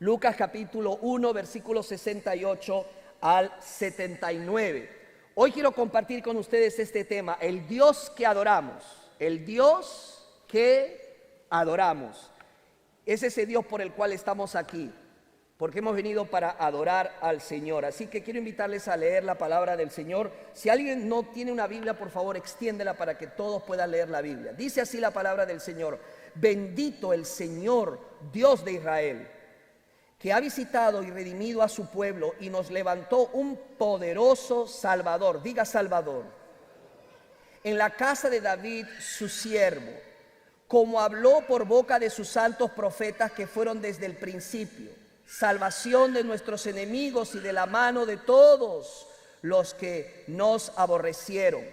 Lucas capítulo 1, versículos 68 al 79. Hoy quiero compartir con ustedes este tema, el Dios que adoramos. El Dios que adoramos. Es ese Dios por el cual estamos aquí, porque hemos venido para adorar al Señor. Así que quiero invitarles a leer la palabra del Señor. Si alguien no tiene una Biblia, por favor, extiéndela para que todos puedan leer la Biblia. Dice así la palabra del Señor: bendito el Señor, Dios de Israel, que ha visitado y redimido a su pueblo y nos levantó un poderoso Salvador. Diga Salvador. En la casa de David, su siervo, como habló por boca de sus santos profetas que fueron desde el principio, salvación de nuestros enemigos y de la mano de todos los que nos aborrecieron,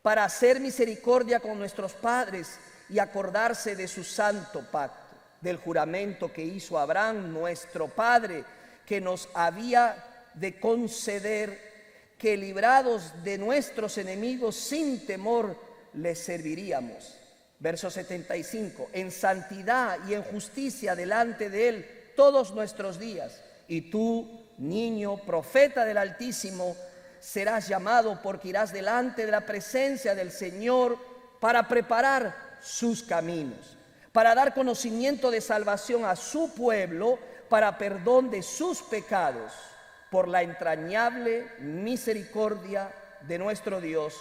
para hacer misericordia con nuestros padres y acordarse de su santo pacto, del juramento que hizo Abraham, nuestro padre, que nos había de conceder que, librados de nuestros enemigos, sin temor les serviríamos. Verso 75, en santidad y en justicia delante de él todos nuestros días. Y tú, niño, profeta del Altísimo, serás llamado, porque irás delante de la presencia del Señor para preparar sus caminos, para dar conocimiento de salvación a su pueblo, para perdón de sus pecados, por la entrañable misericordia de nuestro Dios,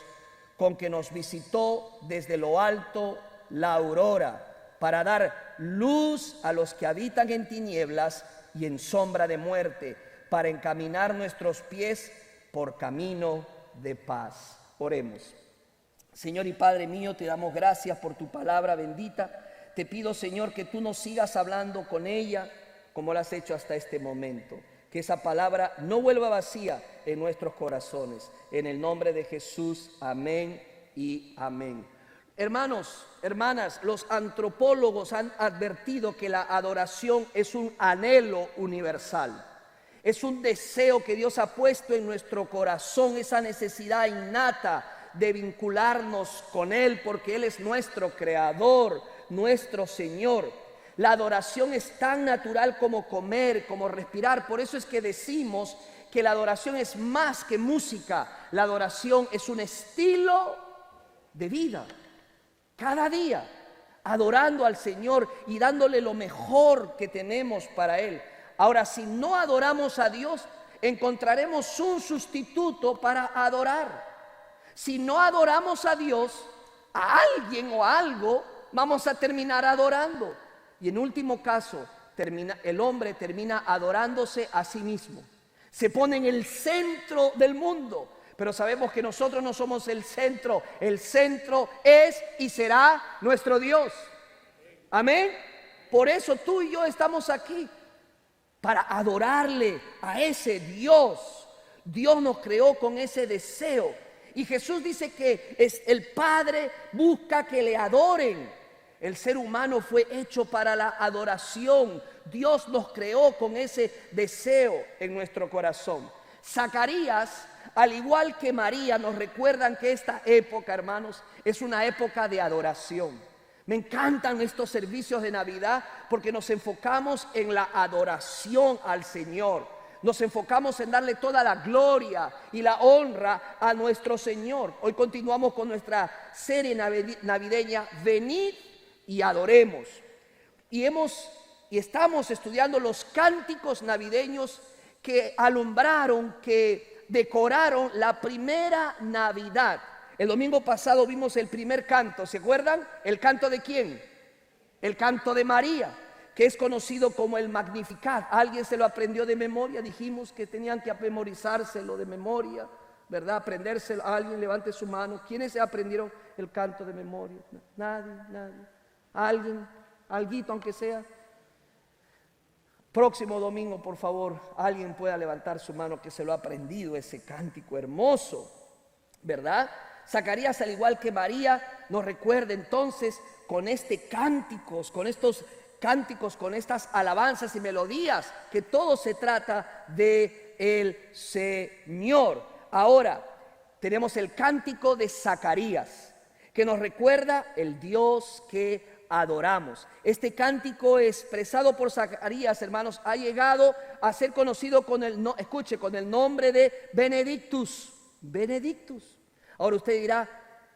con que nos visitó desde lo alto la aurora, para dar luz a los que habitan en tinieblas y en sombra de muerte, para encaminar nuestros pies por camino de paz. Oremos. Señor y Padre mío, te damos gracias por tu palabra bendita. Te pido, Señor, que tú nos sigas hablando con ella como lo has hecho hasta este momento. Que esa palabra no vuelva vacía en nuestros corazones. En el nombre de Jesús, amén y amén. Hermanos, hermanas, los antropólogos han advertido que la adoración es un anhelo universal. Es un deseo que Dios ha puesto en nuestro corazón, esa necesidad innata de vincularnos con Él, porque Él es nuestro creador, nuestro Señor. La adoración es tan natural como comer, como respirar. Por eso es que decimos que la adoración es más que música. La adoración es un estilo de vida. Cada día adorando al Señor y dándole lo mejor que tenemos para Él. Ahora, si no adoramos a Dios, encontraremos un sustituto para adorar. Si no adoramos a Dios, a alguien o a algo, vamos a terminar adorando. Y en último caso, el hombre termina adorándose a sí mismo. Se pone en el centro del mundo. Pero sabemos que nosotros no somos el centro. El centro es y será nuestro Dios. Amén. Por eso tú y yo estamos aquí, para adorarle a ese Dios. Dios nos creó con ese deseo. Y Jesús dice que el Padre busca que le adoren. El ser humano fue hecho para la adoración. Dios nos creó con ese deseo en nuestro corazón. Zacarías, al igual que María, nos recuerdan que esta época, hermanos, es una época de adoración. Me encantan estos servicios de Navidad porque nos enfocamos en la adoración al Señor. Nos enfocamos en darle toda la gloria y la honra a nuestro Señor. Hoy continuamos con nuestra serie navideña, Venid y adoremos. Y estamos estudiando los cánticos navideños que alumbraron, que decoraron la primera Navidad. El domingo pasado vimos el primer canto, ¿se acuerdan? ¿El canto de quién? El canto de María, que es conocido como el Magnificat. ¿Alguien se lo aprendió de memoria? Dijimos que tenían que memorizárselo de memoria, ¿verdad? Aprendérselo. Alguien levante su mano. ¿Quiénes se aprendieron el canto de memoria? Nadie. ¿Alguien? ¿Alguito aunque sea? Próximo domingo, por favor, alguien pueda levantar su mano que se lo ha aprendido ese cántico hermoso, ¿verdad? Zacarías, al igual que María, nos recuerda entonces con estos cánticos, con estas alabanzas y melodías, que todo se trata de el Señor. Ahora tenemos el cántico de Zacarías, que nos recuerda el Dios que adoramos. Este cántico expresado por Zacarías, hermanos, ha llegado a ser conocido con el nombre de Benedictus. Benedictus. Ahora usted dirá,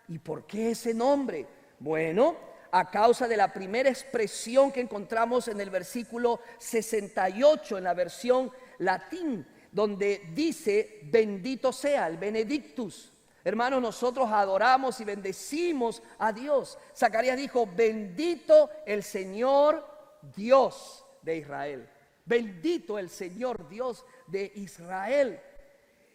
¿y por qué ese nombre? Bueno, a causa de la primera expresión que encontramos en el versículo 68 en la versión latín, donde dice bendito sea, el Benedictus. Hermanos, nosotros adoramos y bendecimos a Dios. Zacarías dijo, bendito el Señor Dios de Israel. Bendito el Señor Dios de Israel.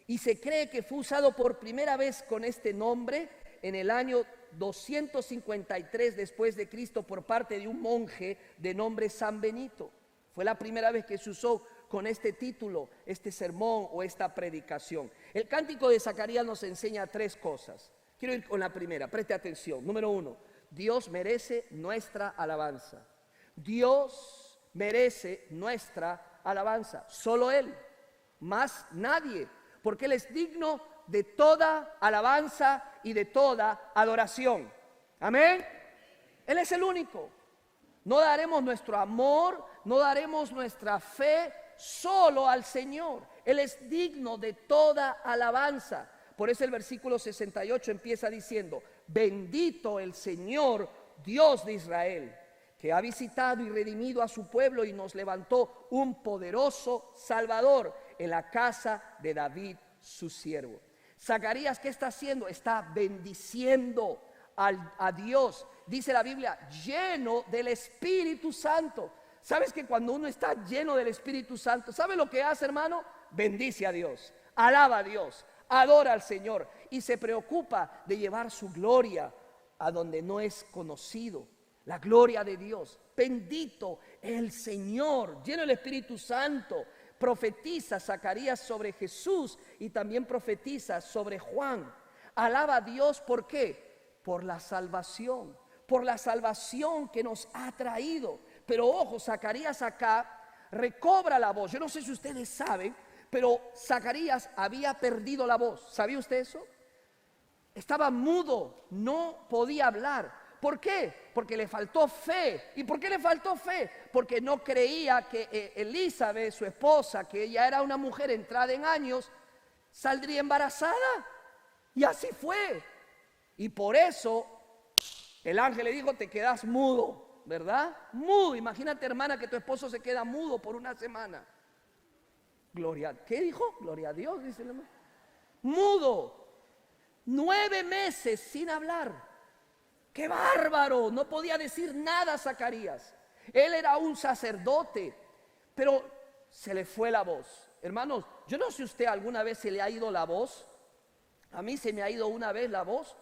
Y se cree que fue usado por primera vez con este nombre en el año 253 después de Cristo por parte de un monje de nombre San Benito. Fue la primera vez que se usó con este título, este sermón o esta predicación. El cántico de Zacarías nos enseña tres cosas. Quiero ir con la primera, preste atención. Número 1, Dios merece nuestra alabanza. Dios merece nuestra alabanza. Solo Él, más nadie, porque Él es digno de toda alabanza y de toda adoración. Amén. Él es el único. No daremos nuestro amor, no daremos nuestra fe solo al Señor. Él es digno de toda alabanza. Por eso el versículo 68 empieza diciendo, bendito el Señor Dios de Israel, que ha visitado y redimido a su pueblo y nos levantó un poderoso Salvador en la casa de David, su siervo. Zacarías, ¿qué está haciendo? Está bendiciendo a Dios. Dice la Biblia, lleno del Espíritu Santo. ¿Sabes que cuando uno está lleno del Espíritu Santo, ¿sabe lo que hace, hermano? Bendice a Dios, alaba a Dios, adora al Señor y se preocupa de llevar su gloria a donde no es conocido. La gloria de Dios. Bendito el Señor, lleno del Espíritu Santo. Profetiza Zacarías sobre Jesús y también profetiza sobre Juan. Alaba a Dios, ¿por qué? Por la salvación que nos ha traído. Pero ojo, Zacarías acá recobra la voz. Yo no sé si ustedes saben, pero Zacarías había perdido la voz. ¿Sabía usted eso? Estaba mudo, no podía hablar. ¿Por qué? Porque le faltó fe. ¿Y por qué le faltó fe? Porque no creía que Elizabeth, su esposa, que ella era una mujer entrada en años, saldría embarazada. Y así fue. Y por eso el ángel le dijo, te quedas mudo, ¿verdad? Mudo. Imagínate, hermana, que tu esposo se queda mudo por una semana. ¿Qué dijo? Gloria a Dios, dice el hermano. Mudo. 9 meses sin hablar. ¡Qué bárbaro! No podía decir nada Zacarías. Él era un sacerdote, pero se le fue la voz. Hermanos, yo no sé si usted alguna vez se le ha ido la voz. A mí se me ha ido una vez la voz.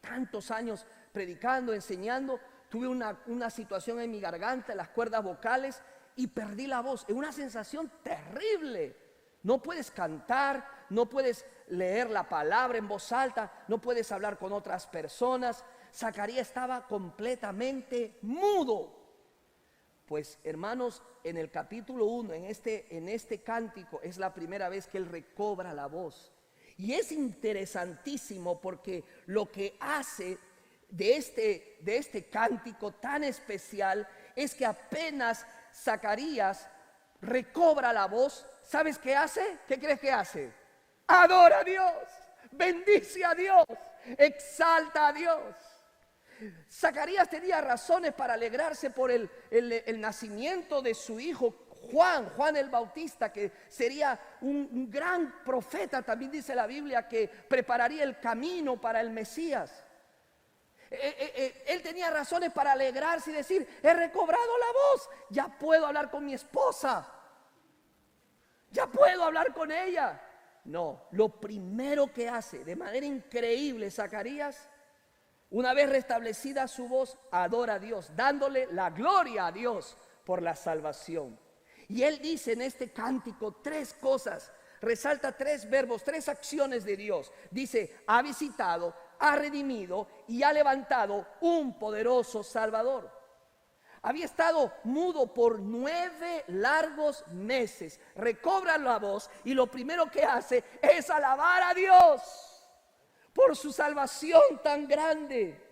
Tantos años predicando, enseñando. Tuve una situación en mi garganta, en las cuerdas vocales, y perdí la voz. Es una sensación terrible. No puedes cantar, no puedes leer la palabra en voz alta, no puedes hablar con otras personas. Zacarías estaba completamente mudo. Pues hermanos, en el capítulo 1, en este cántico, es la primera vez que él recobra la voz. Y es interesantísimo porque lo que hace de este cántico tan especial es que apenas Zacarías recobra la voz, ¿sabes qué hace? ¿Qué crees que hace? Adora a Dios, bendice a Dios, exalta a Dios. Zacarías tenía razones para alegrarse por el nacimiento de su hijo Juan el Bautista, que sería un gran profeta. También dice la Biblia que prepararía el camino para el Mesías. Él tenía razones para alegrarse y decir, he recobrado la voz, ya puedo hablar con mi esposa, ya puedo hablar con ella. No, lo primero que hace de manera increíble Zacarías, una vez restablecida su voz, adora a Dios, dándole la gloria a Dios por la salvación. Y él dice en este cántico 3 cosas, resalta 3 verbos, 3 acciones de Dios. Dice, ha visitado, ha redimido y ha levantado un poderoso Salvador. Había estado mudo por 9 largos meses, recobra la voz y lo primero que hace es alabar a Dios por su salvación tan grande.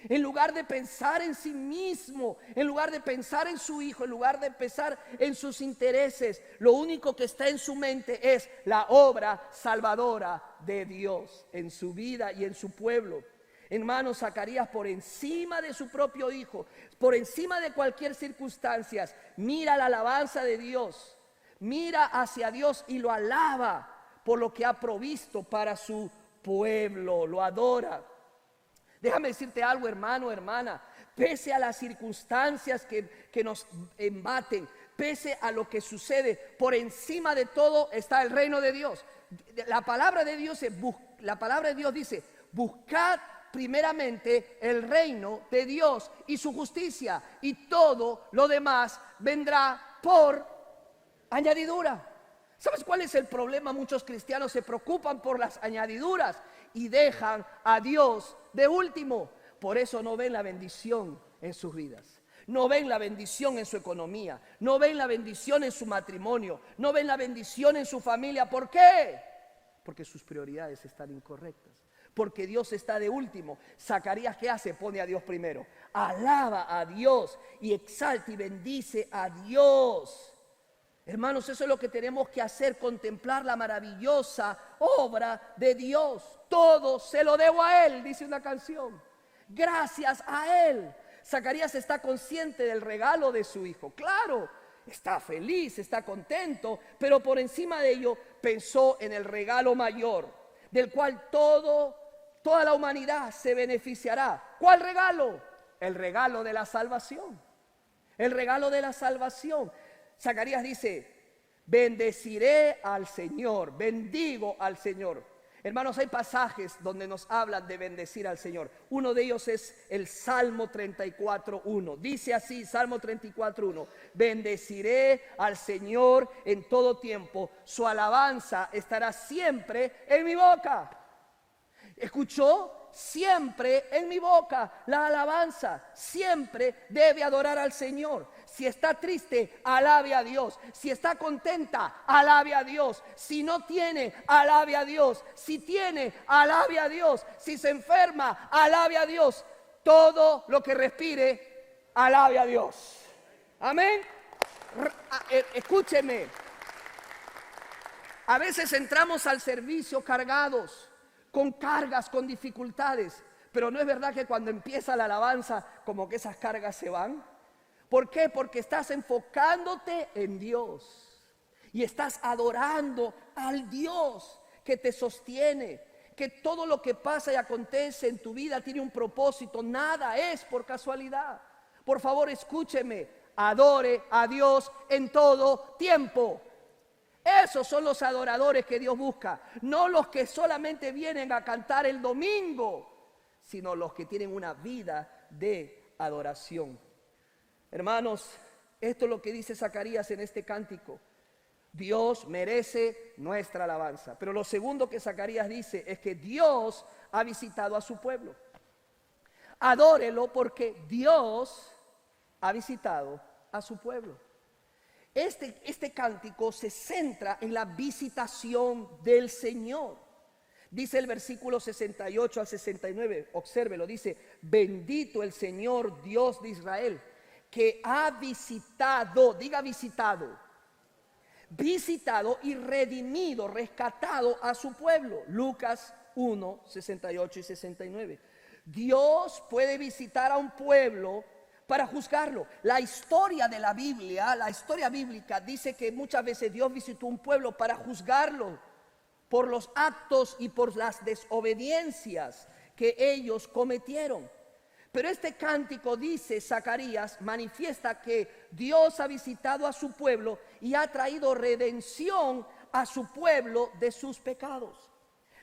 En lugar de pensar en sí mismo, en lugar de pensar en su hijo, en lugar de pensar en sus intereses, lo único que está en su mente es la obra salvadora de Dios en su vida y en su pueblo. Hermano, Zacarías, por encima de su propio hijo, por encima de cualquier circunstancia, mira la alabanza de Dios, mira hacia Dios y lo alaba por lo que ha provisto para su pueblo, lo adora. Déjame decirte algo, hermano, hermana, pese a las circunstancias que nos embaten, pese a lo que sucede, por encima de todo está el reino de Dios. La palabra de Dios dice, buscad primeramente el reino de Dios y su justicia, y todo lo demás vendrá por añadidura. ¿Sabes cuál es el problema? Muchos cristianos se preocupan por las añadiduras y dejan a Dios de último. Por eso no ven la bendición en sus vidas. No ven la bendición en su economía. No ven la bendición en su matrimonio. No ven la bendición en su familia. ¿Por qué? Porque sus prioridades están incorrectas. Porque Dios está de último. Zacarías, ¿qué hace? Pone a Dios primero. Alaba a Dios y exalta y bendice a Dios. Hermanos, eso es lo que tenemos que hacer, contemplar la maravillosa obra de Dios. Todo se lo debo a Él, dice una canción. Gracias a Él. Zacarías está consciente del regalo de su hijo. Claro, está feliz, está contento, pero por encima de ello pensó en el regalo mayor, del cual toda la humanidad se beneficiará. ¿Cuál regalo? El regalo de la salvación. El regalo de la salvación. Zacarías dice, bendeciré al Señor, bendigo al Señor. Hermanos, hay pasajes donde nos hablan de bendecir al Señor. Uno de ellos es el Salmo 34:1. Dice así, Salmo 34:1, bendeciré al Señor en todo tiempo, su alabanza estará siempre en mi boca. ¿Escuchó? Siempre en mi boca la alabanza. Siempre debe adorar al Señor. Si está triste, alabe a Dios. Si está contenta, alabe a Dios. Si no tiene, alabe a Dios. Si tiene, alabe a Dios. Si se enferma, alabe a Dios. Todo lo que respire, alabe a Dios. Amén. Escúcheme. A veces entramos al servicio cargados, con cargas, con dificultades. Pero no es verdad que cuando empieza la alabanza, como que esas cargas se van. ¿Por qué? Porque estás enfocándote en Dios y estás adorando al Dios que te sostiene, que todo lo que pasa y acontece en tu vida tiene un propósito, nada es por casualidad. Por favor, escúcheme, adore a Dios en todo tiempo. Esos son los adoradores que Dios busca, no los que solamente vienen a cantar el domingo, sino los que tienen una vida de adoración. Hermanos, esto es lo que dice Zacarías en este cántico. Dios merece nuestra alabanza. Pero lo segundo que Zacarías dice es que Dios ha visitado a su pueblo. Adórelo porque Dios ha visitado a su pueblo. Este cántico se centra en la visitación del Señor. Dice el versículo 68 al 69, obsérvelo, dice, bendito el Señor Dios de Israel, que ha visitado, diga visitado y redimido, rescatado a su pueblo. Lucas 1, 68 y 69. Dios puede visitar a un pueblo para juzgarlo. La historia de la Biblia, la historia bíblica dice que muchas veces Dios visitó un pueblo para juzgarlo por los actos y por las desobediencias que ellos cometieron. Pero este cántico, dice Zacarías, manifiesta que Dios ha visitado a su pueblo y ha traído redención a su pueblo de sus pecados.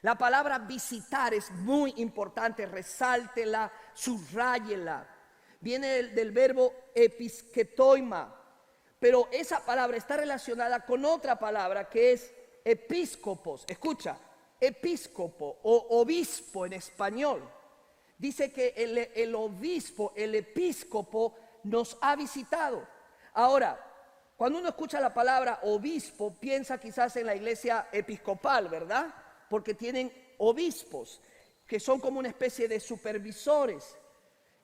La palabra visitar es muy importante, resáltela, subráyela. Viene del verbo episketoima, pero esa palabra está relacionada con otra palabra que es episcopos. Escucha, episcopo o obispo en español. Dice que el obispo, el episcopo nos ha visitado. Ahora, cuando uno escucha la palabra obispo, piensa quizás en la iglesia episcopal, ¿verdad? Porque tienen obispos, que son como una especie de supervisores.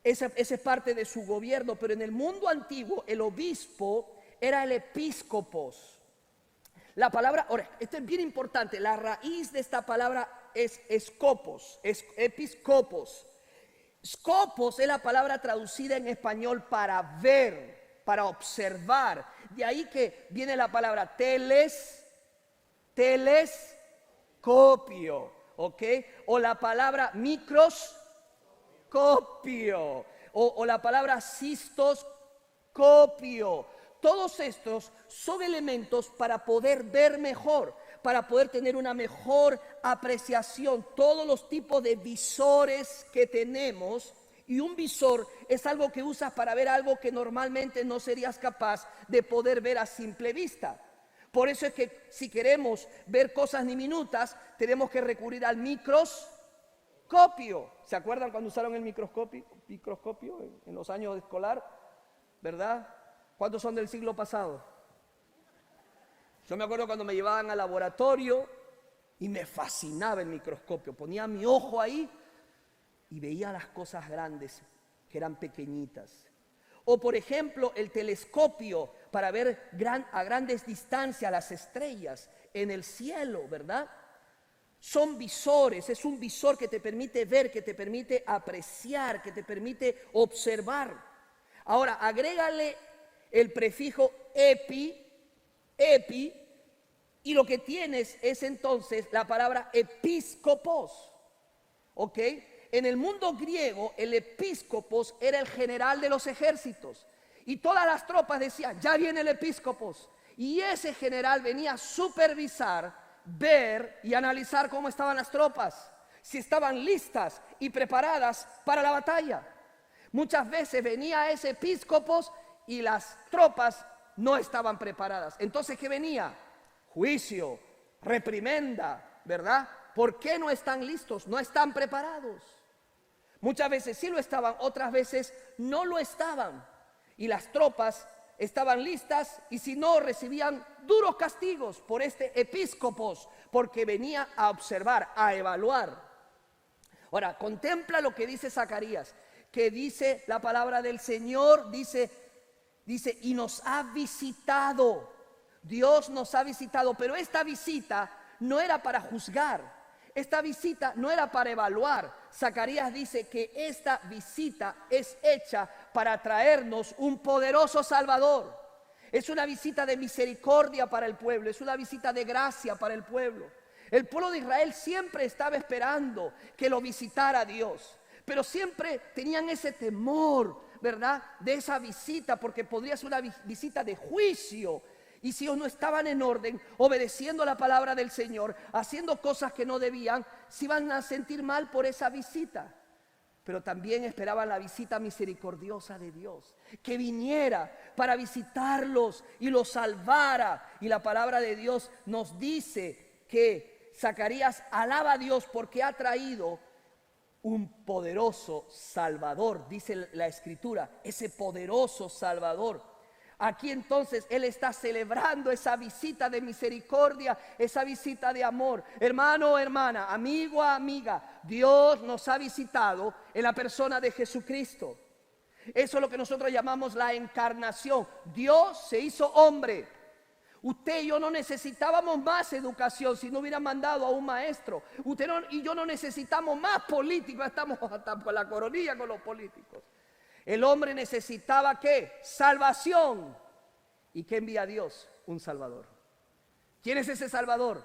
esa es parte de su gobierno, pero en el mundo antiguo el obispo era el episcopos. La palabra, ahora, esto es bien importante, la raíz de esta palabra es escopos, es episcopos. Scopos es la palabra traducida en español para ver, para observar. De ahí que viene la palabra telescopio, ¿ok? O la palabra microscopio, o la palabra cistoscopio. Todos estos son elementos para poder ver mejor, para poder tener una mejor apreciación. Todos los tipos de visores que tenemos, y un visor es algo que usas para ver algo que normalmente no serías capaz de poder ver a simple vista. Por eso es que si queremos ver cosas diminutas, tenemos que recurrir al microscopio. ¿Se acuerdan cuando usaron el microscopio en los años de escolar? ¿Verdad? ¿Cuántos son del siglo pasado? Yo me acuerdo cuando me llevaban al laboratorio y me fascinaba el microscopio. Ponía mi ojo ahí y veía las cosas grandes que eran pequeñitas. O por ejemplo el telescopio para ver a grandes distancias las estrellas en el cielo, ¿verdad? Son visores, es un visor que te permite ver, que te permite apreciar, que te permite observar. Ahora agrégale el prefijo epi, y lo que tienes es entonces la palabra episcopos, ¿ok? En el mundo griego el episcopos era el general de los ejércitos y todas las tropas decían, ya viene el episcopos, y ese general venía a supervisar, ver y analizar cómo estaban las tropas, si estaban listas y preparadas para la batalla. Muchas veces venía ese episcopos y las tropas no estaban preparadas. Entonces, ¿qué venía? Juicio, reprimenda, ¿verdad? ¿Por qué no están listos? No están preparados. Muchas veces sí lo estaban, otras veces no lo estaban. Y las tropas estaban listas y si no, recibían duros castigos por este episcopos, porque venía a observar, a evaluar. Ahora, contempla lo que dice Zacarías, que dice la palabra del Señor, dice, y nos ha visitado. Dios nos ha visitado, pero esta visita no era para juzgar, esta visita no era para evaluar. Zacarías dice que esta visita es hecha para traernos un poderoso Salvador. Es una visita de misericordia para el pueblo, es una visita de gracia para el pueblo. El pueblo de Israel siempre estaba esperando que lo visitara Dios, pero siempre tenían ese temor, ¿verdad?, de esa visita, porque podría ser una visita de juicio. Y si ellos no estaban en orden, obedeciendo la palabra del Señor, haciendo cosas que no debían, se iban a sentir mal por esa visita. Pero también esperaban la visita misericordiosa de Dios, que viniera para visitarlos y los salvara. Y la palabra de Dios nos dice que Zacarías alaba a Dios porque ha traído un poderoso Salvador, dice la Escritura, ese poderoso Salvador. Aquí entonces Él está celebrando esa visita de misericordia, esa visita de amor. Hermano, hermana, amigo, amiga, Dios nos ha visitado en la persona de Jesucristo. Eso es lo que nosotros llamamos la encarnación. Dios se hizo hombre. Usted y yo no necesitábamos más educación si no hubiera mandado a un maestro. Usted y yo no necesitamos más políticos, estamos hasta por la coronilla con los políticos. El hombre necesitaba ¿qué? Salvación. ¿Y qué envía Dios? Un Salvador. ¿Quién es ese Salvador?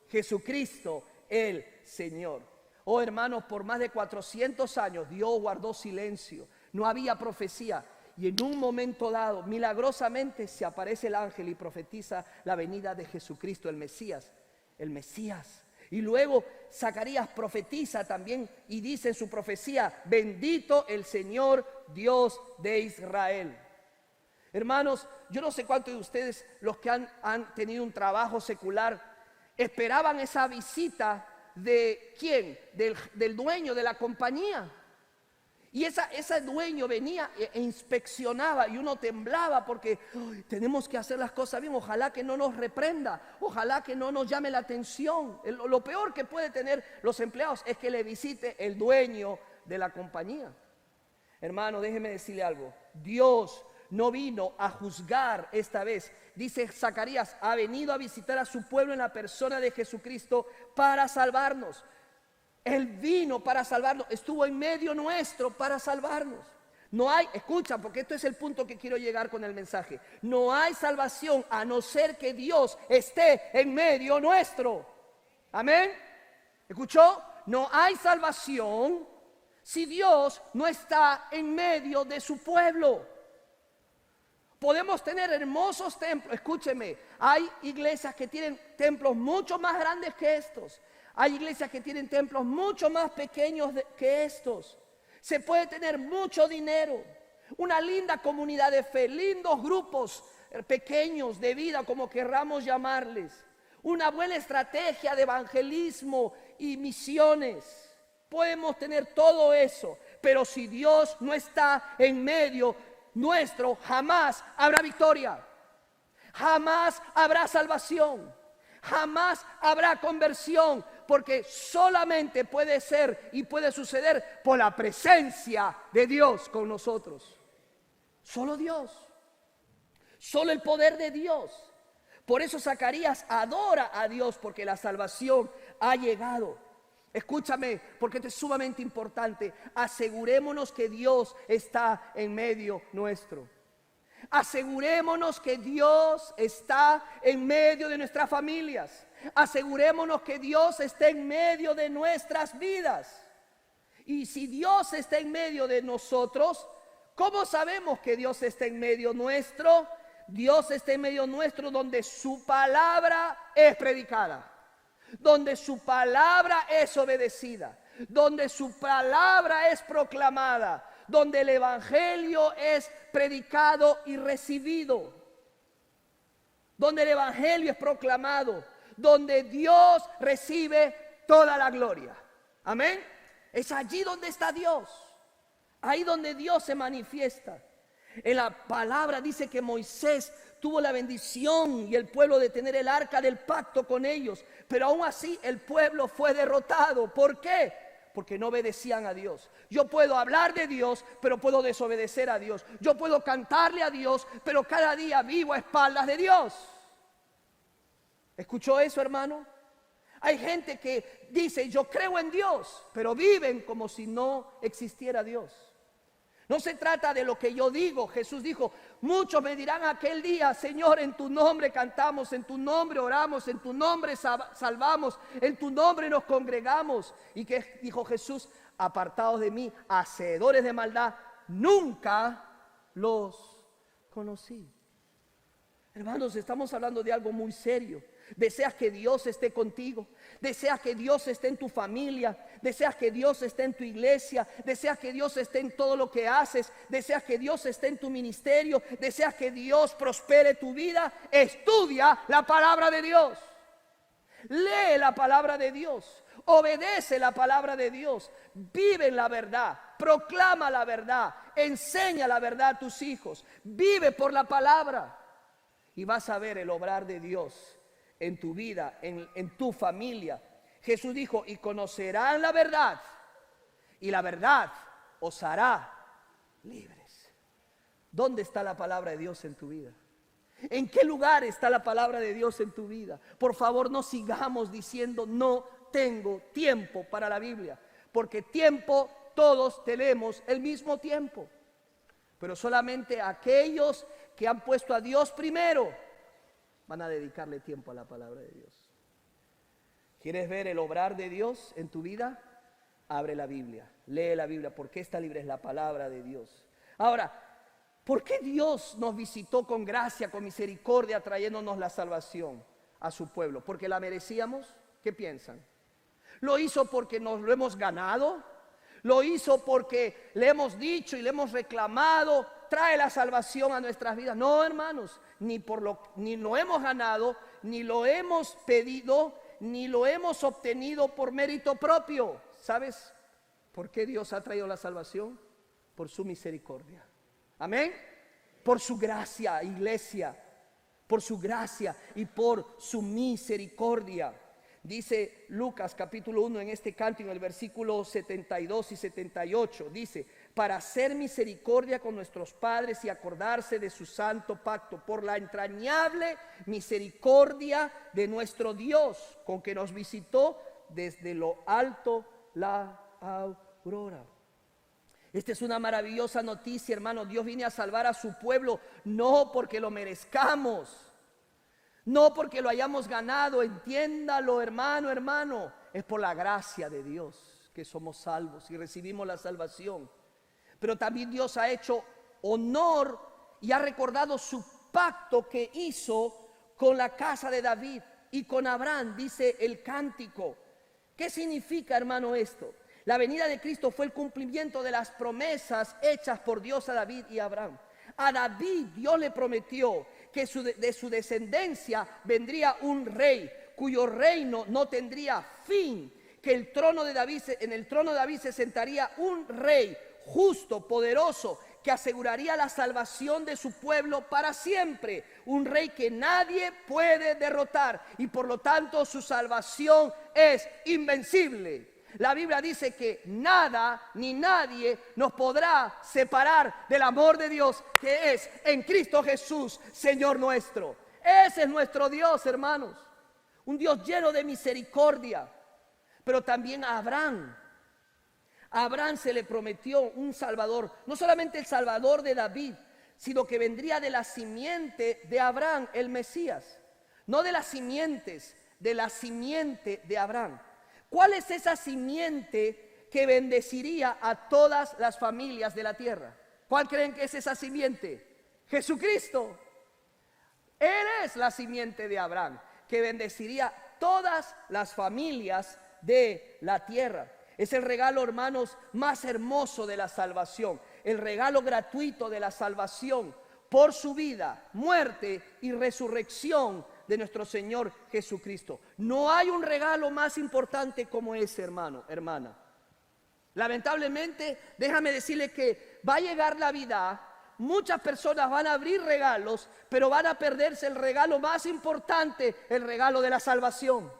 Jesucristo el Señor. Oh hermanos, por más de 400 años Dios guardó silencio. No había profecía. Y en un momento dado, milagrosamente, se aparece el ángel y profetiza la venida de Jesucristo, el Mesías. El Mesías. Y luego Zacarías profetiza también y dice en su profecía, bendito el Señor Dios de Israel. Hermanos, yo no sé cuántos de ustedes, los que han tenido un trabajo secular, esperaban esa visita de ¿quién? Del dueño de la compañía. Y ese dueño venía e inspeccionaba y uno temblaba porque tenemos que hacer las cosas bien, ojalá que no nos reprenda, ojalá que no nos llame la atención. Lo peor que puede tener los empleados es que le visite el dueño de la compañía. Hermano, déjeme decirle algo. Dios no vino a juzgar esta vez. Dice Zacarías, ha venido a visitar a su pueblo en la persona de Jesucristo para salvarnos. Él vino para salvarnos, estuvo en medio nuestro para salvarnos. No hay, escucha, porque esto es el punto que quiero llegar con el mensaje. No hay salvación a no ser que Dios esté en medio nuestro. Amén. ¿Escuchó? No hay salvación si Dios no está en medio de su pueblo. Podemos tener hermosos templos. Escúcheme, hay iglesias que tienen templos mucho más grandes que estos. Hay iglesias que tienen templos mucho más pequeños que estos. Se puede tener mucho dinero, una linda comunidad de fe, lindos grupos pequeños de vida, como querramos llamarles, una buena estrategia de evangelismo y misiones. Podemos tener todo eso, pero si Dios no está en medio nuestro, jamás habrá victoria, jamás habrá salvación, jamás habrá conversión, porque solamente puede ser y puede suceder por la presencia de Dios con nosotros. Solo Dios, solo el poder de Dios. Por eso Zacarías adora a Dios, porque la salvación ha llegado. Escúchame, porque esto es sumamente importante. Asegurémonos que Dios está en medio nuestro. Asegurémonos que Dios está en medio de nuestras familias. Asegurémonos que Dios está en medio de nuestras vidas. Y si Dios está en medio de nosotros, ¿cómo sabemos que Dios está en medio nuestro? Dios está en medio nuestro donde su palabra es predicada, donde su palabra es obedecida, donde su palabra es proclamada, donde el evangelio es predicado y recibido, donde el evangelio es proclamado, donde Dios recibe toda la gloria. Amén. Es allí donde está Dios, ahí donde Dios se manifiesta. En la palabra dice que Moisés tuvo la bendición y el pueblo de tener el arca del pacto con ellos, pero aún así el pueblo fue derrotado. ¿Por qué? Porque no obedecían a Dios. Yo puedo hablar de Dios, pero puedo desobedecer a Dios. Yo puedo cantarle a Dios, pero cada día vivo a espaldas de Dios. ¿Escuchó eso, hermano? Hay gente que dice, yo creo en Dios, pero viven como si no existiera Dios. No se trata de lo que yo digo. Jesús dijo, muchos me dirán aquel día, Señor, en tu nombre cantamos, en tu nombre oramos, en tu nombre salvamos, en tu nombre nos congregamos. ¿Y qué dijo Jesús? Apartados de mí, hacedores de maldad, nunca los conocí. Hermanos, estamos hablando de algo muy serio. Deseas que Dios esté contigo, deseas que Dios esté en tu familia, deseas que Dios esté en tu iglesia, deseas que Dios esté en todo lo que haces, deseas que Dios esté en tu ministerio, deseas que Dios prospere tu vida. Estudia la palabra de Dios, lee la palabra de Dios, obedece la palabra de Dios, vive en la verdad, proclama la verdad, enseña la verdad a tus hijos, vive por la palabra y vas a ver el obrar de Dios en tu vida, en tu familia. Jesús dijo, y conocerán la verdad, y la verdad os hará libres. ¿Dónde está la palabra de Dios en tu vida? ¿En qué lugar está la palabra de Dios en tu vida? Por favor, no sigamos diciendo, no tengo tiempo para la Biblia, porque tiempo todos tenemos el mismo tiempo, pero solamente aquellos que han puesto a Dios primero van a dedicarle tiempo a la palabra de Dios. ¿Quieres ver el obrar de Dios en tu vida? Abre la Biblia, lee la Biblia, porque esta Biblia es la palabra de Dios. Ahora, ¿por qué Dios nos visitó con gracia, con misericordia, trayéndonos la salvación a su pueblo? ¿Porque la merecíamos? ¿Qué piensan? ¿Lo hizo porque nos lo hemos ganado? ¿Lo hizo porque le hemos dicho y le hemos reclamado, trae la salvación a nuestras vidas? No, hermanos, ni lo hemos ganado, ni lo hemos pedido, ni lo hemos obtenido por mérito propio. ¿Sabes por qué Dios ha traído la salvación? Por su misericordia. Amén. Por su gracia, iglesia. Por su gracia y por su misericordia. Dice Lucas capítulo 1 en este canto, en el versículo 72 y 78, dice, para hacer misericordia con nuestros padres y acordarse de su santo pacto, por la entrañable misericordia de nuestro Dios, con que nos visitó desde lo alto la aurora. Esta es una maravillosa noticia, hermano. Dios viene a salvar a su pueblo, no porque lo merezcamos, no porque lo hayamos ganado, entiéndalo, hermano, es por la gracia de Dios que somos salvos y recibimos la salvación. Pero también Dios ha hecho honor y ha recordado su pacto que hizo con la casa de David y con Abraham, dice el cántico. ¿Qué significa, hermano, esto? La venida de Cristo fue el cumplimiento de las promesas hechas por Dios a David y a Abraham. A David Dios le prometió que de su descendencia vendría un rey cuyo reino no tendría fin, que en el trono de David se sentaría un rey justo, poderoso, que aseguraría la salvación de su pueblo para siempre, un rey que nadie puede derrotar y por lo tanto su salvación es invencible. La Biblia dice que nada ni nadie nos podrá separar del amor de Dios que es en Cristo Jesús, Señor nuestro. Ese es nuestro Dios, hermanos, un Dios lleno de misericordia. Pero también a Abraham se le prometió un Salvador, no solamente el Salvador de David, sino que vendría de la simiente de Abraham, el Mesías. No de las simientes, de la simiente de Abraham. ¿Cuál es esa simiente que bendeciría a todas las familias de la tierra? ¿Cuál creen que es esa simiente? Jesucristo. Él es la simiente de Abraham, que bendeciría todas las familias de la tierra. Es el regalo, hermanos, más hermoso de la salvación, el regalo gratuito de la salvación por su vida, muerte y resurrección de nuestro Señor Jesucristo. No hay un regalo más importante como ese, hermano, hermana. Lamentablemente, déjame decirle que va a llegar Navidad, muchas personas van a abrir regalos, pero van a perderse el regalo más importante, el regalo de la salvación.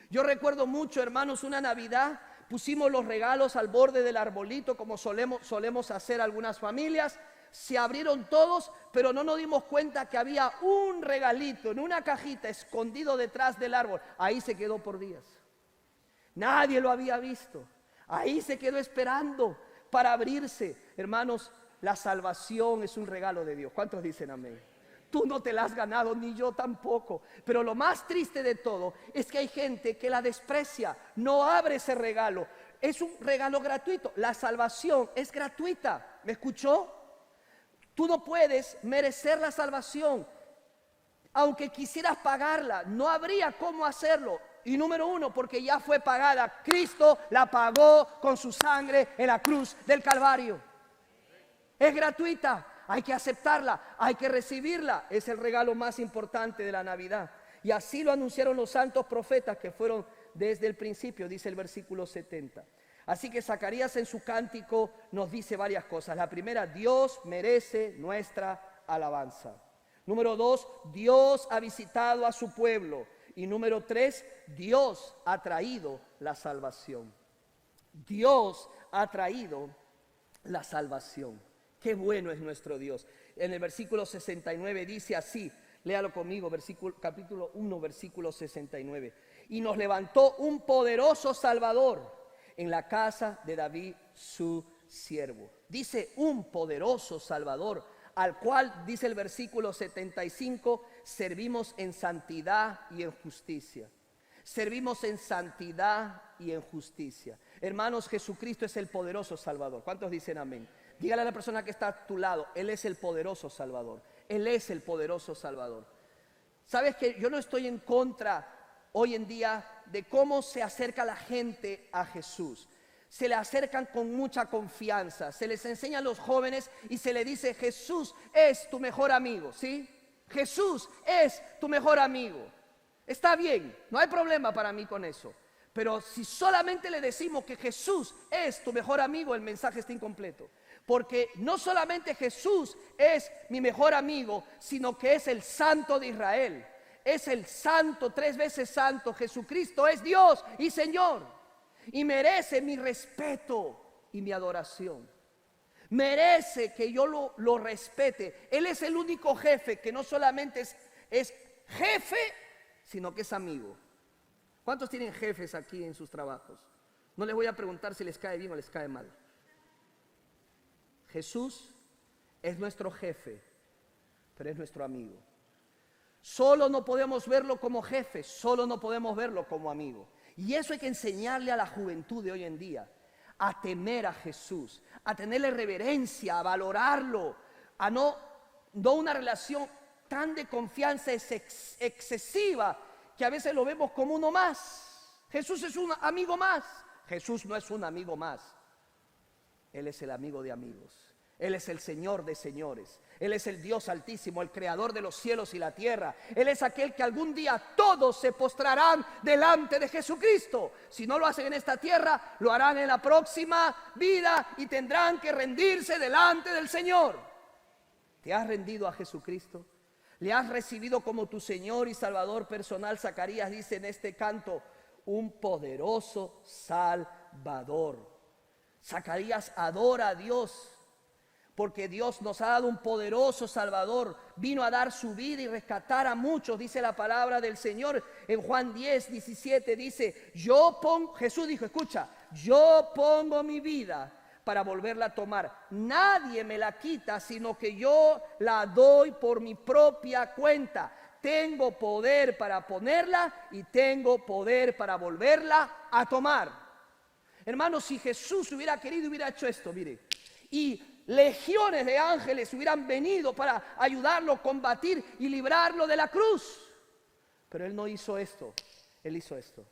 Yo recuerdo mucho, hermanos, una Navidad, pusimos los regalos al borde del arbolito como solemos hacer algunas familias. Se abrieron todos, pero no nos dimos cuenta que había un regalito en una cajita escondido detrás del árbol. Ahí se quedó por días. Nadie lo había visto. Ahí se quedó esperando para abrirse. Hermanos, la salvación es un regalo de Dios. ¿Cuántos dicen amén? Tú no te la has ganado, ni yo tampoco. Pero lo más triste de todo es que hay gente que la desprecia, no abre ese regalo. Es un regalo gratuito. La salvación es gratuita. ¿Me escuchó? Tú no puedes merecer la salvación. Aunque quisieras pagarla, no habría cómo hacerlo. Y número uno, porque ya fue pagada. Cristo la pagó con su sangre en la cruz del Calvario. Es gratuita. Hay que aceptarla, hay que recibirla. Es el regalo más importante de la Navidad. Y así lo anunciaron los santos profetas que fueron desde el principio, dice el versículo 70. Así que Zacarías en su cántico nos dice varias cosas. La primera, Dios merece nuestra alabanza. Número 2, Dios ha visitado a su pueblo. Y número 3, Dios ha traído la salvación. Dios ha traído la salvación. Qué bueno es nuestro Dios. En el versículo 69 dice así, léalo conmigo, capítulo 1, versículo 69. Y nos levantó un poderoso Salvador en la casa de David, su siervo. Dice un poderoso Salvador, al cual, dice el versículo 75, servimos en santidad y en justicia. Servimos en santidad y en justicia. Hermanos, Jesucristo es el poderoso Salvador. ¿Cuántos dicen amén? Dígale a la persona que está a tu lado, Él es el poderoso Salvador. Él es el poderoso Salvador. ¿Sabes que yo no estoy en contra hoy en día de cómo se acerca la gente a Jesús? Se le acercan con mucha confianza. Se les enseña a los jóvenes y se le dice, Jesús es tu mejor amigo, ¿sí? Jesús es tu mejor amigo. Está bien, no hay problema para mí con eso. Pero si solamente le decimos que Jesús es tu mejor amigo, el mensaje está incompleto. Porque no solamente Jesús es mi mejor amigo, sino que es el Santo de Israel. Es el Santo, 3 veces Santo. Jesucristo es Dios y Señor. Y merece mi respeto y mi adoración. merece que yo lo respete. Él es el único jefe que no solamente es jefe, sino que es amigo. ¿Cuántos tienen jefes aquí en sus trabajos? No les voy a preguntar si les cae bien o les cae mal. Jesús es nuestro jefe, pero es nuestro amigo. Solo no podemos verlo como jefe, solo no podemos verlo como amigo. Y eso hay que enseñarle a la juventud de hoy en día, a temer a Jesús, a tenerle reverencia, a valorarlo, a no una relación tan de confianza excesiva que a veces lo vemos como uno más. Jesús es un amigo más. Jesús no es un amigo más. Él es el amigo de amigos. Él es el Señor de señores. Él es el Dios altísimo, el creador de los cielos y la tierra. Él es aquel que algún día todos se postrarán delante de Jesucristo. Si no lo hacen en esta tierra, lo harán en la próxima vida y tendrán que rendirse delante del Señor. ¿Te has rendido a Jesucristo? ¿Le has recibido como tu Señor y Salvador personal? Zacarías dice en este canto, un poderoso Salvador. Zacarías adora a Dios, porque Dios nos ha dado un poderoso Salvador. Vino a dar su vida y rescatar a muchos, dice la palabra del Señor. En Juan 10:17 dice, Jesús dijo, escucha, yo pongo mi vida para volverla a tomar. Nadie me la quita, sino que yo la doy por mi propia cuenta. Tengo poder para ponerla y tengo poder para volverla a tomar. Hermanos, si Jesús hubiera querido, hubiera hecho esto, mire, y legiones de ángeles hubieran venido para ayudarlo a combatir y librarlo de la cruz. Pero Él no hizo esto. Él hizo esto.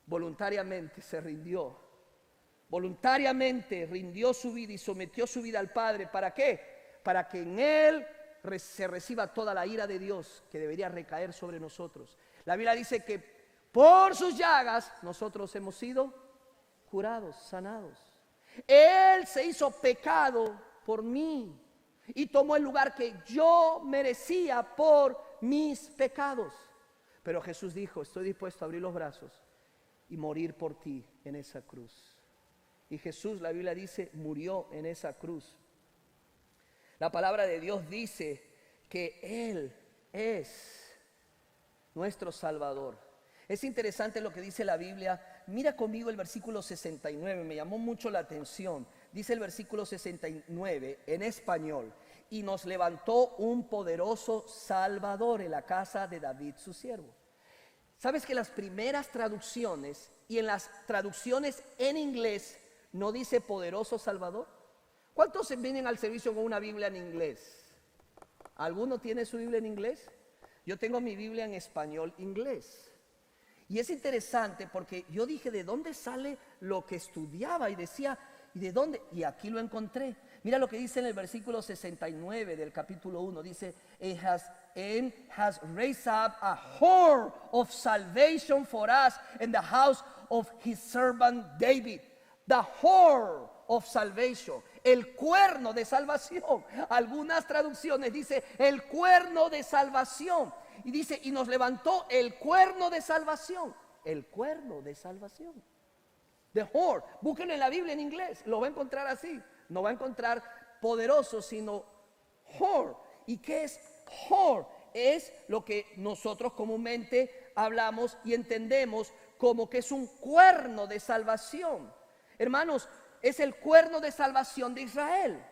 Voluntariamente se rindió. Voluntariamente rindió su vida y sometió su vida al Padre. ¿Para qué? Para que en Él se reciba toda la ira de Dios que debería recaer sobre nosotros. La Biblia dice que por sus llagas nosotros hemos sido curados, sanados. Él se hizo pecado por mí y tomó el lugar que yo merecía por mis pecados. Pero Jesús dijo, estoy dispuesto a abrir los brazos y morir por ti en esa cruz. Y Jesús, la Biblia dice, murió en esa cruz. La palabra de Dios dice que Él es nuestro Salvador. Es interesante lo que dice la Biblia. Mira conmigo el versículo 69, me llamó mucho la atención. Dice el versículo 69 en español: y nos levantó un poderoso Salvador en la casa de David su siervo. ¿Sabes que las primeras traducciones y en las traducciones en inglés no dice poderoso Salvador? ¿Cuántos se vienen al servicio con una Biblia en inglés? ¿Alguno tiene su Biblia en inglés? Yo tengo mi Biblia en español inglés. Y es interesante porque yo dije, ¿de dónde sale lo que estudiaba? Y decía, ¿y de dónde? Y aquí lo encontré. Mira lo que dice en el versículo 69 del capítulo 1. Dice, and has raised up a horn of salvation for us in the house of his servant David. The horn of salvation. El cuerno de salvación. Algunas traducciones dice el cuerno de salvación. Y dice, y nos levantó el cuerno de salvación. El cuerno de salvación. The horn. Búsquenlo en la Biblia en inglés. Lo va a encontrar así. No va a encontrar poderoso, sino horn. ¿Y qué es horn? Es lo que nosotros comúnmente hablamos y entendemos como que es un cuerno de salvación. Hermanos, es el cuerno de salvación de Israel.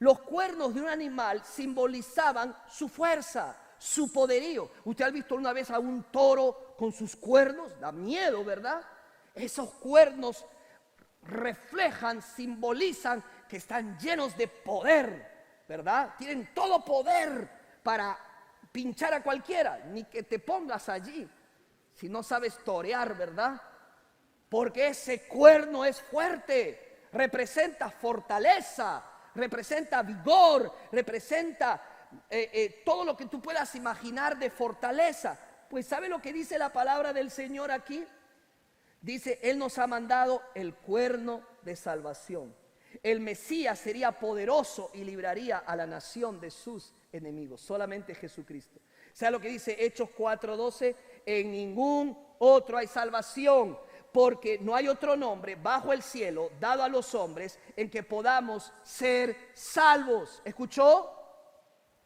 Los cuernos de un animal simbolizaban su fuerza, su poderío. ¿Usted ha visto una vez a un toro con sus cuernos? Da miedo, ¿verdad? Esos cuernos reflejan, simbolizan que están llenos de poder, ¿verdad? Tienen todo poder para pinchar a cualquiera, ni que te pongas allí si no sabes torear, ¿verdad? Porque ese cuerno es fuerte, representa fortaleza, representa vigor, representa todo lo que tú puedas imaginar de fortaleza. Pues ¿sabe lo que dice la palabra del Señor aquí? Dice, Él nos ha mandado el cuerno de salvación. El Mesías sería poderoso y libraría a la nación de sus enemigos. Solamente Jesucristo. ¿Sabe lo que dice Hechos 4:12? En ningún otro hay salvación, porque no hay otro nombre bajo el cielo dado a los hombres en que podamos ser salvos. ¿Escuchó?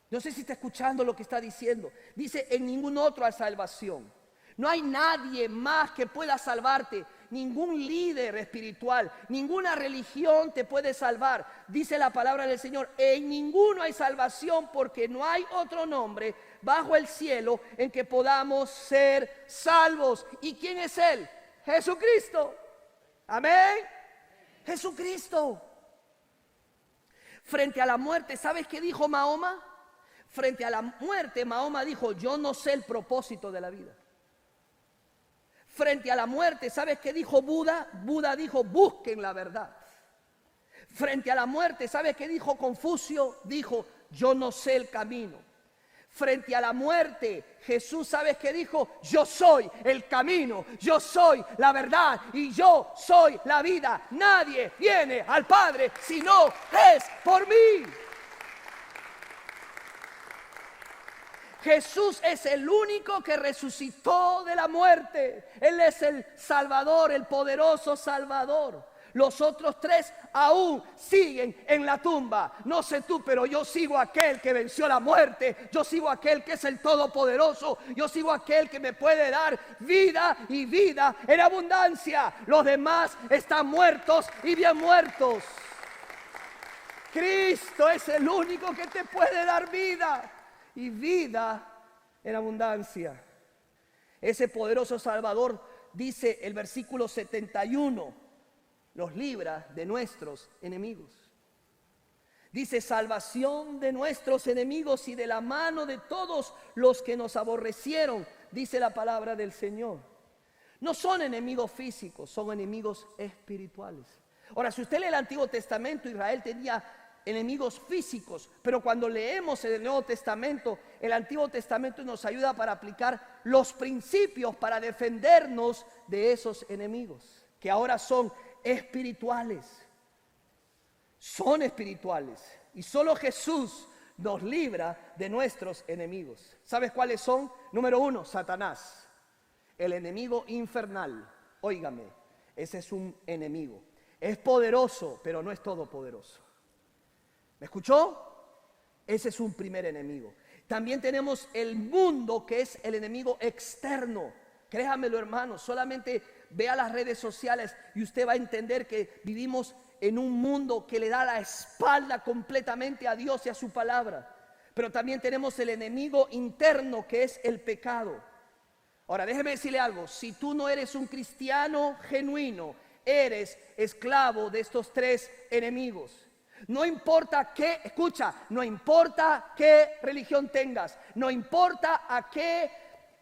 No sé si está escuchando lo que está diciendo. Dice, en ningún otro hay salvación. No hay nadie más que pueda salvarte. Ningún líder espiritual, ninguna religión te puede salvar. Dice la palabra del Señor, en ninguno hay salvación porque no hay otro nombre bajo el cielo en que podamos ser salvos. ¿Y quién es Él? Jesucristo. Amén. Jesucristo. Frente a la muerte, ¿sabes qué dijo Mahoma? Frente a la muerte, Mahoma dijo, yo no sé el propósito de la vida. Frente a la muerte, ¿sabes qué dijo Buda? Buda dijo, busquen la verdad. Frente a la muerte, ¿sabes qué dijo Confucio? Dijo, yo no sé el camino. Frente a la muerte, Jesús, ¿sabes qué dijo? Yo soy el camino, yo soy la verdad y yo soy la vida. Nadie viene al Padre si no es por mí. Jesús es el único que resucitó de la muerte. Él es el Salvador, el poderoso Salvador. Los otros tres aún siguen en la tumba. No sé tú, pero yo sigo a aquel que venció la muerte. Yo sigo a aquel que es el Todopoderoso. Yo sigo a aquel que me puede dar vida y vida en abundancia. Los demás están muertos y bien muertos. Cristo es el único que te puede dar vida y vida en abundancia. Ese poderoso Salvador, dice el versículo 71, los libra de nuestros enemigos. Dice, salvación de nuestros enemigos y de la mano de todos los que nos aborrecieron, dice la palabra del Señor. No son enemigos físicos, son enemigos espirituales. Ahora, si usted lee el Antiguo Testamento, Israel tenía enemigos físicos, pero cuando leemos el Nuevo Testamento, el Antiguo Testamento nos ayuda para aplicar los principios para defendernos de esos enemigos, que ahora son espirituales. Son espirituales y solo Jesús nos libra de nuestros enemigos. ¿Sabes cuáles son? Número 1, Satanás, el enemigo infernal. Óigame, ese es un enemigo. Es poderoso, pero no es todopoderoso. ¿Me escuchó? Ese es un primer enemigo. También tenemos el mundo, que es el enemigo externo. Créamelo, hermano, solamente vea las redes sociales y usted va a entender que vivimos en un mundo que le da la espalda completamente a Dios y a su palabra. Pero también tenemos el enemigo interno, que es el pecado. Ahora, déjeme decirle algo. Si tú no eres un cristiano genuino, eres esclavo de estos tres enemigos. No importa qué, escucha, no importa qué religión tengas, no importa a qué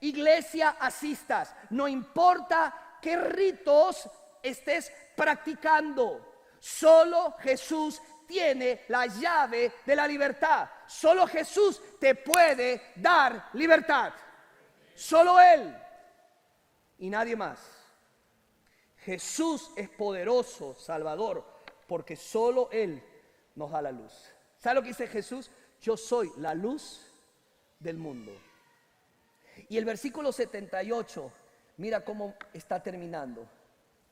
iglesia asistas, no importa qué ritos estés practicando, solo Jesús tiene la llave de la libertad. Solo Jesús te puede dar libertad. Solo Él y nadie más. Jesús es poderoso, Salvador, porque solo Él nos da la luz. ¿Sabe lo que dice Jesús? Yo soy la luz del mundo. Y el versículo 78, mira cómo está terminando.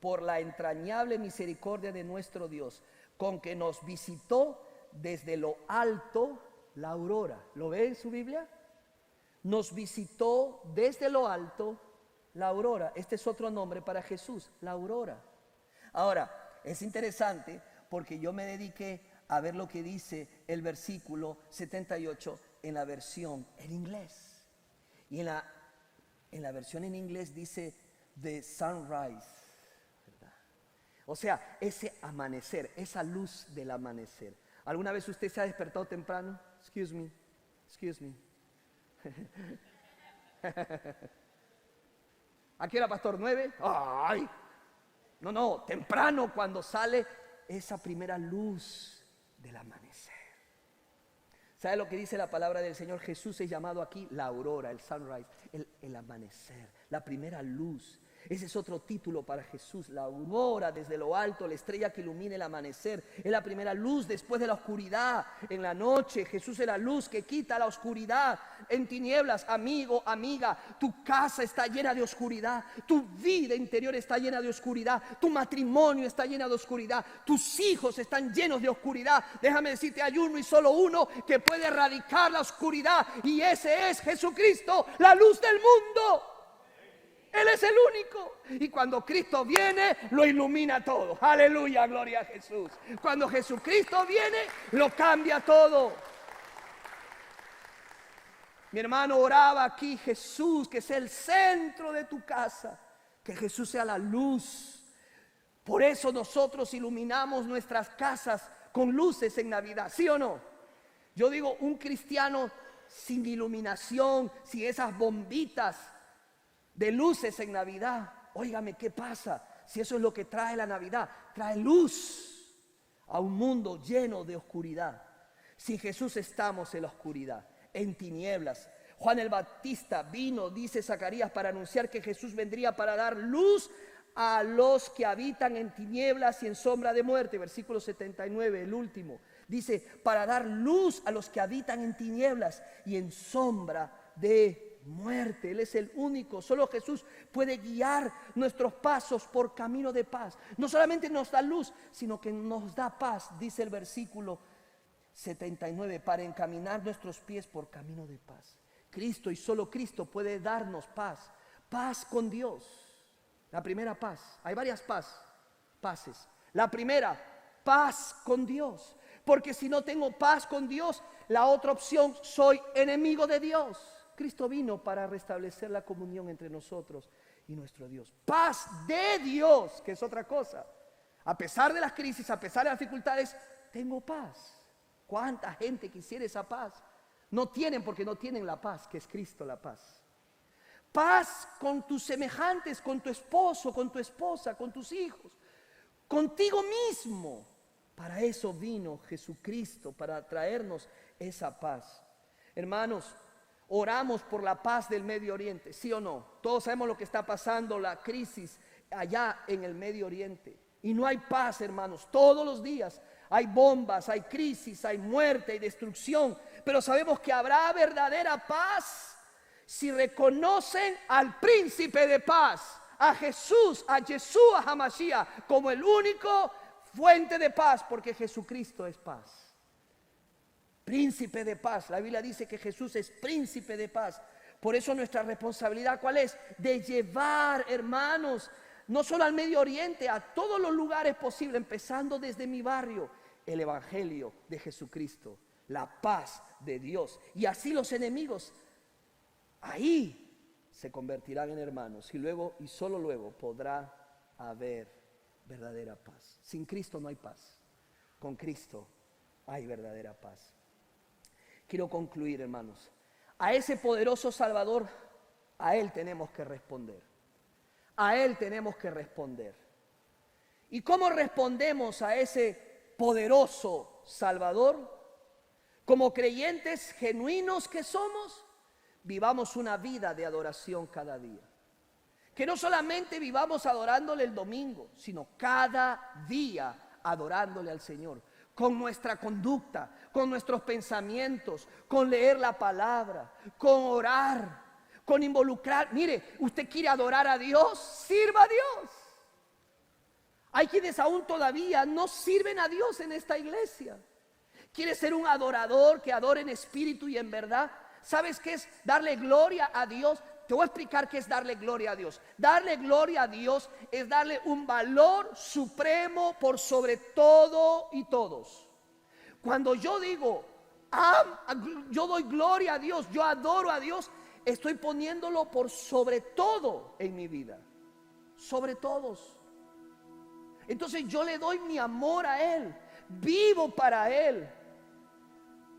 Por la entrañable misericordia de nuestro Dios, con que nos visitó desde lo alto la aurora. ¿Lo ve en su Biblia? Nos visitó desde lo alto la aurora. Este es otro nombre para Jesús, la aurora. Ahora, es interesante porque yo me dediqué a ver lo que dice el versículo 78 en la versión en inglés. Y en la versión en inglés dice the sunrise, ¿verdad? O sea, ese amanecer, esa luz del amanecer. ¿Alguna vez usted se ha despertado temprano? Excuse me. ¿A qué hora, pastor? ¿9? ¡Ay! No, temprano, cuando sale esa primera luz del amanecer. ¿Sabe lo que dice la palabra del Señor? Jesús es llamado aquí la aurora, el sunrise, el amanecer, la primera luz. Ese es otro título para Jesús: la aurora desde lo alto, la estrella que ilumina el amanecer. Es la primera luz después de la oscuridad. En la noche Jesús es la luz que quita la oscuridad. En tinieblas, amigo, amiga, tu casa está llena de oscuridad, tu vida interior está llena de oscuridad, tu matrimonio está lleno de oscuridad, tus hijos están llenos de oscuridad. Déjame decirte, hay uno y solo uno que puede erradicar la oscuridad, y ese es Jesucristo, la luz del mundo. Él es el único. Y cuando Cristo viene, lo ilumina todo. Aleluya, gloria a Jesús. Cuando Jesucristo viene, lo cambia todo. Mi hermano oraba aquí: Jesús, que sea el centro de tu casa, que Jesús sea la luz. Por eso nosotros iluminamos nuestras casas con luces en Navidad, ¿sí o no? Yo digo, un cristiano sin iluminación, sin esas bombitas de luces en Navidad, óigame, ¿qué pasa? Si eso es lo que trae la Navidad, trae luz a un mundo lleno de oscuridad. Sin Jesús estamos en la oscuridad, en tinieblas. Juan el Bautista vino, dice Zacarías, para anunciar que Jesús vendría para dar luz a los que habitan en tinieblas y en sombra de muerte. Versículo 79, el último, dice: para dar luz a los que habitan en tinieblas y en sombra de muerte. Él es el único. Solo Jesús puede guiar nuestros pasos por camino de paz. No solamente nos da luz, sino que nos da paz, dice el versículo 79, para encaminar nuestros pies por camino de paz. Cristo y solo Cristo puede darnos paz. Paz con Dios. La primera paz. Hay varias paces. La primera, paz con Dios. Porque si no tengo paz con Dios, la otra opción, soy enemigo de Dios. Cristo vino para restablecer la comunión entre nosotros y nuestro Dios. Paz de Dios, que es otra cosa. A pesar de las crisis, a pesar de las dificultades, tengo paz. ¿Cuánta gente quisiera esa paz? No tienen, porque no tienen la paz, que es Cristo la paz. Paz con tus semejantes, con tu esposo, con tu esposa, con tus hijos, contigo mismo. Para eso vino Jesucristo, para traernos esa paz. Hermanos, oramos por la paz del Medio Oriente, ¿sí o no? Todos sabemos lo que está pasando, la crisis allá en el Medio Oriente. Y no hay paz, hermanos. Todos los días hay bombas, hay crisis, hay muerte, hay destrucción. Pero sabemos que habrá verdadera paz si reconocen al príncipe de paz, a Jesús, a Yeshua HaMashiach, como el único fuente de paz, porque Jesucristo es paz. Príncipe de paz. La Biblia dice que Jesús es príncipe de paz. Por eso nuestra responsabilidad, ¿cuál es? De llevar, hermanos, no solo al Medio Oriente, a todos los lugares posibles, empezando desde mi barrio, el evangelio de Jesucristo, la paz de Dios. Y así los enemigos ahí se convertirán en hermanos, y luego, y solo luego, podrá haber verdadera paz. Sin Cristo no hay paz. Con Cristo hay verdadera paz. Quiero concluir, hermanos. A ese poderoso Salvador, a Él tenemos que responder. A Él tenemos que responder. ¿Y cómo respondemos a ese poderoso Salvador? Como creyentes genuinos que somos, vivamos una vida de adoración cada día. Que no solamente vivamos adorándole el domingo, sino cada día adorándole al Señor. Con nuestra conducta, con nuestros pensamientos, con leer la palabra, con orar, con involucrar. Mire, usted quiere adorar a Dios, sirva a Dios. Hay quienes aún todavía no sirven a Dios en esta iglesia. ¿Quieres ser un adorador que adore en espíritu y en verdad? ¿Sabes qué es darle gloria a Dios? Te voy a explicar qué es darle gloria a Dios. Darle gloria a Dios es darle un valor supremo por sobre todo y todos. Cuando yo digo, yo doy gloria a Dios, yo adoro a Dios, estoy poniéndolo por sobre todo en mi vida. Sobre todos. Entonces yo le doy mi amor a Él. Vivo para Él.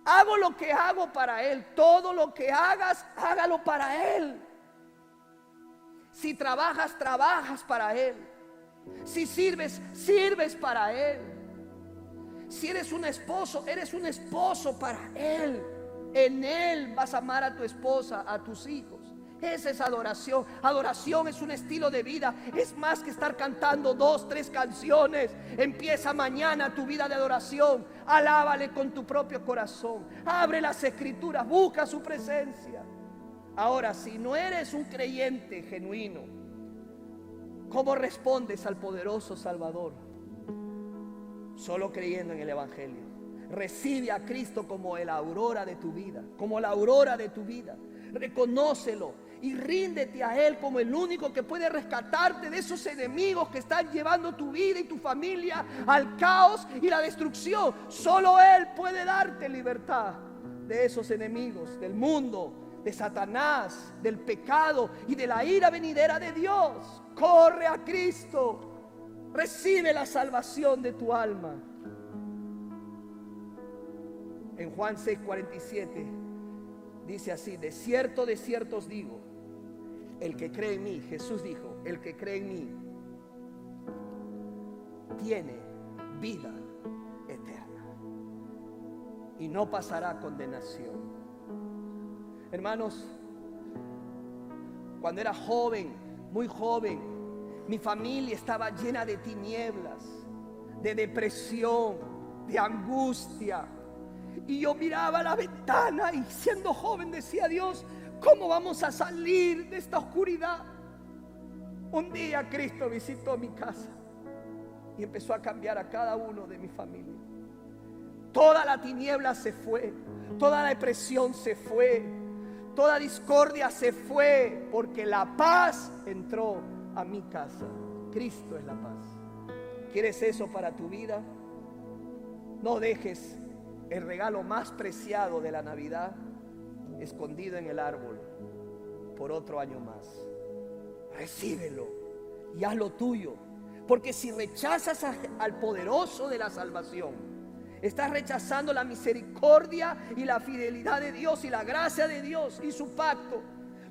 Hago lo que hago para Él. Todo lo que hagas, hágalo para Él. Si trabajas, trabajas para Él. Si sirves, sirves para Él. Si eres un esposo, eres un esposo para Él. En Él vas a amar a tu esposa, a tus hijos. Esa es adoración. Adoración es un estilo de vida. Es más que estar cantando 2, 3 canciones. Empieza mañana tu vida de adoración. Alábale con tu propio corazón. Abre las escrituras, busca su presencia. Ahora, si no eres un creyente genuino, ¿cómo respondes al poderoso Salvador? Solo creyendo en el Evangelio. Recibe a Cristo como la aurora de tu vida, como la aurora de tu vida. Reconócelo y ríndete a Él como el único que puede rescatarte de esos enemigos que están llevando tu vida y tu familia al caos y la destrucción. Solo Él puede darte libertad de esos enemigos, del mundo, de Satanás, del pecado y de la ira venidera de Dios. Corre a Cristo, recibe la salvación de tu alma. En Juan 6:47 dice así: de cierto os digo, el que cree en mí, Jesús dijo, el que cree en mí tiene vida eterna y no pasará a condenación. Hermanos, cuando era joven, muy joven, mi familia estaba llena de tinieblas, de depresión, de angustia. Y yo miraba a la ventana y siendo joven decía: Dios, ¿cómo vamos a salir de esta oscuridad? Un día Cristo visitó mi casa y empezó a cambiar a cada uno de mi familia. Toda la tiniebla se fue, toda la depresión se fue, toda discordia se fue, porque la paz entró a mi casa. Cristo es la paz. ¿Quieres eso para tu vida? No dejes el regalo más preciado de la Navidad escondido en el árbol por otro año más. Recíbelo y hazlo tuyo, porque si rechazas al poderoso de la salvación, estás rechazando la misericordia y la fidelidad de Dios y la gracia de Dios y su pacto.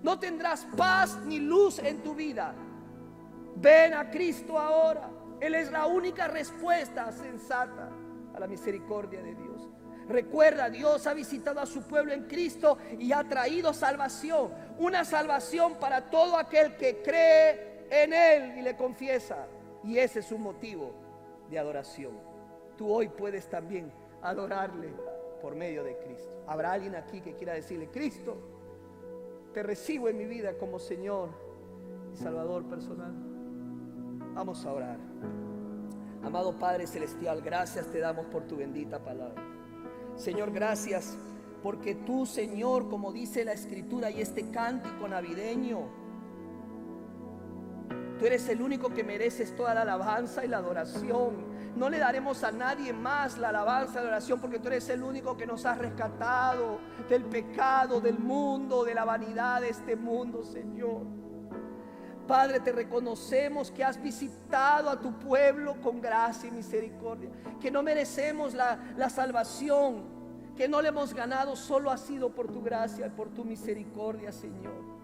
No tendrás paz ni luz en tu vida. Ven a Cristo ahora. Él es la única respuesta sensata a la misericordia de Dios. Recuerda, Dios ha visitado a su pueblo en Cristo y ha traído salvación. Una salvación para todo aquel que cree en Él y le confiesa. Y ese es un motivo de adoración. Tú hoy puedes también adorarle por medio de Cristo. ¿Habrá alguien aquí que quiera decirle: Cristo, te recibo en mi vida como Señor y Salvador personal? Vamos a orar. Amado Padre Celestial, gracias te damos por tu bendita palabra. Señor, gracias porque tú, Señor, como dice la Escritura y este cántico navideño, tú eres el único que mereces toda la alabanza y la adoración. No le daremos a nadie más la alabanza y la adoración, porque tú eres el único que nos has rescatado del pecado, del mundo, de la vanidad de este mundo, Señor. Padre, te reconocemos que has visitado a tu pueblo con gracia y misericordia, que no merecemos la salvación, que no le hemos ganado, solo ha sido por tu gracia y por tu misericordia, Señor.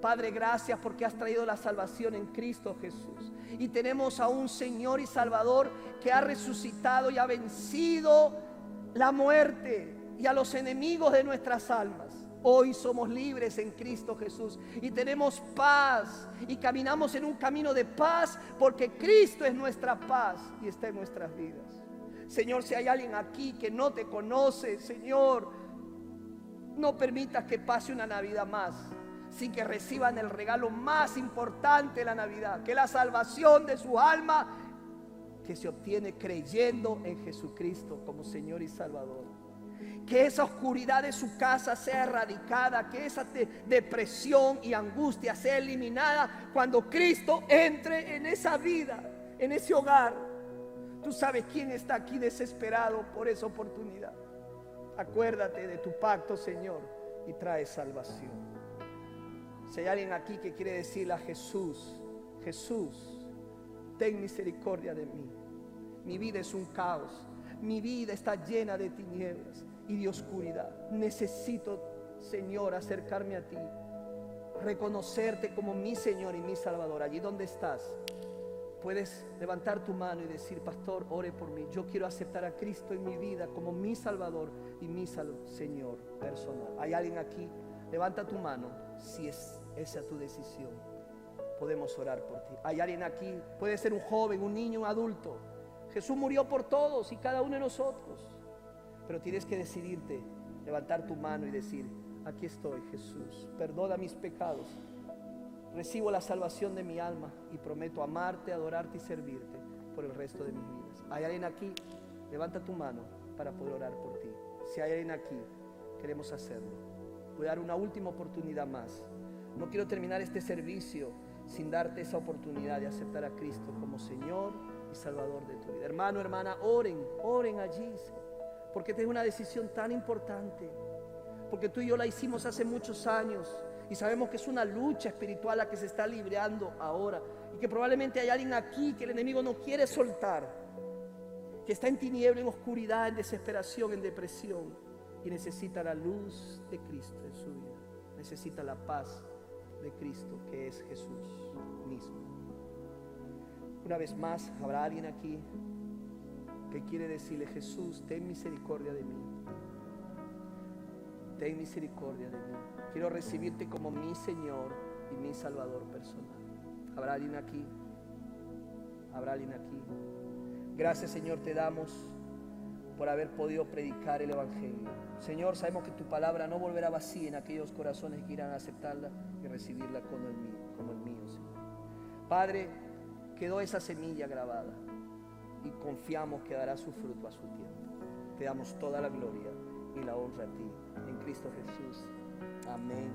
Padre, gracias porque has traído la salvación en Cristo Jesús. Y tenemos a un Señor y Salvador que ha resucitado y ha vencido la muerte y a los enemigos de nuestras almas. Hoy somos libres en Cristo Jesús y tenemos paz y caminamos en un camino de paz, porque Cristo es nuestra paz y está en nuestras vidas. Señor, si hay alguien aquí que no te conoce, Señor, no permitas que pase una Navidad más sin que reciban el regalo más importante de la Navidad, que es la salvación de su alma, que se obtiene creyendo en Jesucristo como Señor y Salvador. Que esa oscuridad de su casa sea erradicada, que esa depresión y angustia sea eliminada cuando Cristo entre en esa vida, en ese hogar. Tú sabes quién está aquí desesperado por esa oportunidad. Acuérdate de tu pacto, Señor, y trae salvación. Si hay alguien aquí que quiere decirle a Jesús: Jesús, ten misericordia de mí. Mi vida es un caos. Mi vida está llena de tinieblas y de oscuridad. Necesito, Señor, acercarme a ti, reconocerte como mi Señor y mi Salvador. Allí donde estás, puedes levantar tu mano y decir: pastor, ore por mí. Yo quiero aceptar a Cristo en mi vida como mi Salvador y mi Señor personal. ¿Hay alguien aquí? Levanta tu mano si esa es tu decisión, podemos orar por ti. Hay alguien aquí, puede ser un joven, un niño, un adulto. Jesús murió por todos y cada uno de nosotros, pero tienes que decidirte, levantar tu mano y decir: aquí estoy, Jesús, perdona mis pecados, recibo la salvación de mi alma y prometo amarte, adorarte y servirte por el resto de mis vidas. ¿Hay alguien aquí? Levanta tu mano para poder orar por ti. Si hay alguien aquí, queremos hacerlo. Voy a dar una última oportunidad más. No quiero terminar este servicio sin darte esa oportunidad de aceptar a Cristo como Señor y Salvador de tu vida. Hermano, hermana, oren allí, porque esta es una decisión tan importante, porque tú y yo la hicimos hace muchos años y sabemos que es una lucha espiritual la que se está librando ahora, y que probablemente hay alguien aquí que el enemigo no quiere soltar, que está en tiniebla, en oscuridad, en desesperación, en depresión, y necesita la luz de Cristo en su vida, necesita la paz de Cristo, que es Jesús mismo. Una vez más, habrá alguien aquí que quiere decirle: Jesús, ten misericordia de mí, ten misericordia de mí, quiero recibirte como mi Señor y mi Salvador personal. ¿Habrá alguien aquí? ¿Habrá alguien aquí? Gracias, Señor, te damos por haber podido predicar el Evangelio. Señor, sabemos que tu palabra no volverá vacía en aquellos corazones que irán a aceptarla y recibirla como el mío, Señor. Padre, quedó esa semilla grabada y confiamos que dará su fruto a su tiempo. Te damos toda la gloria y la honra a ti, en Cristo Jesús. Amén.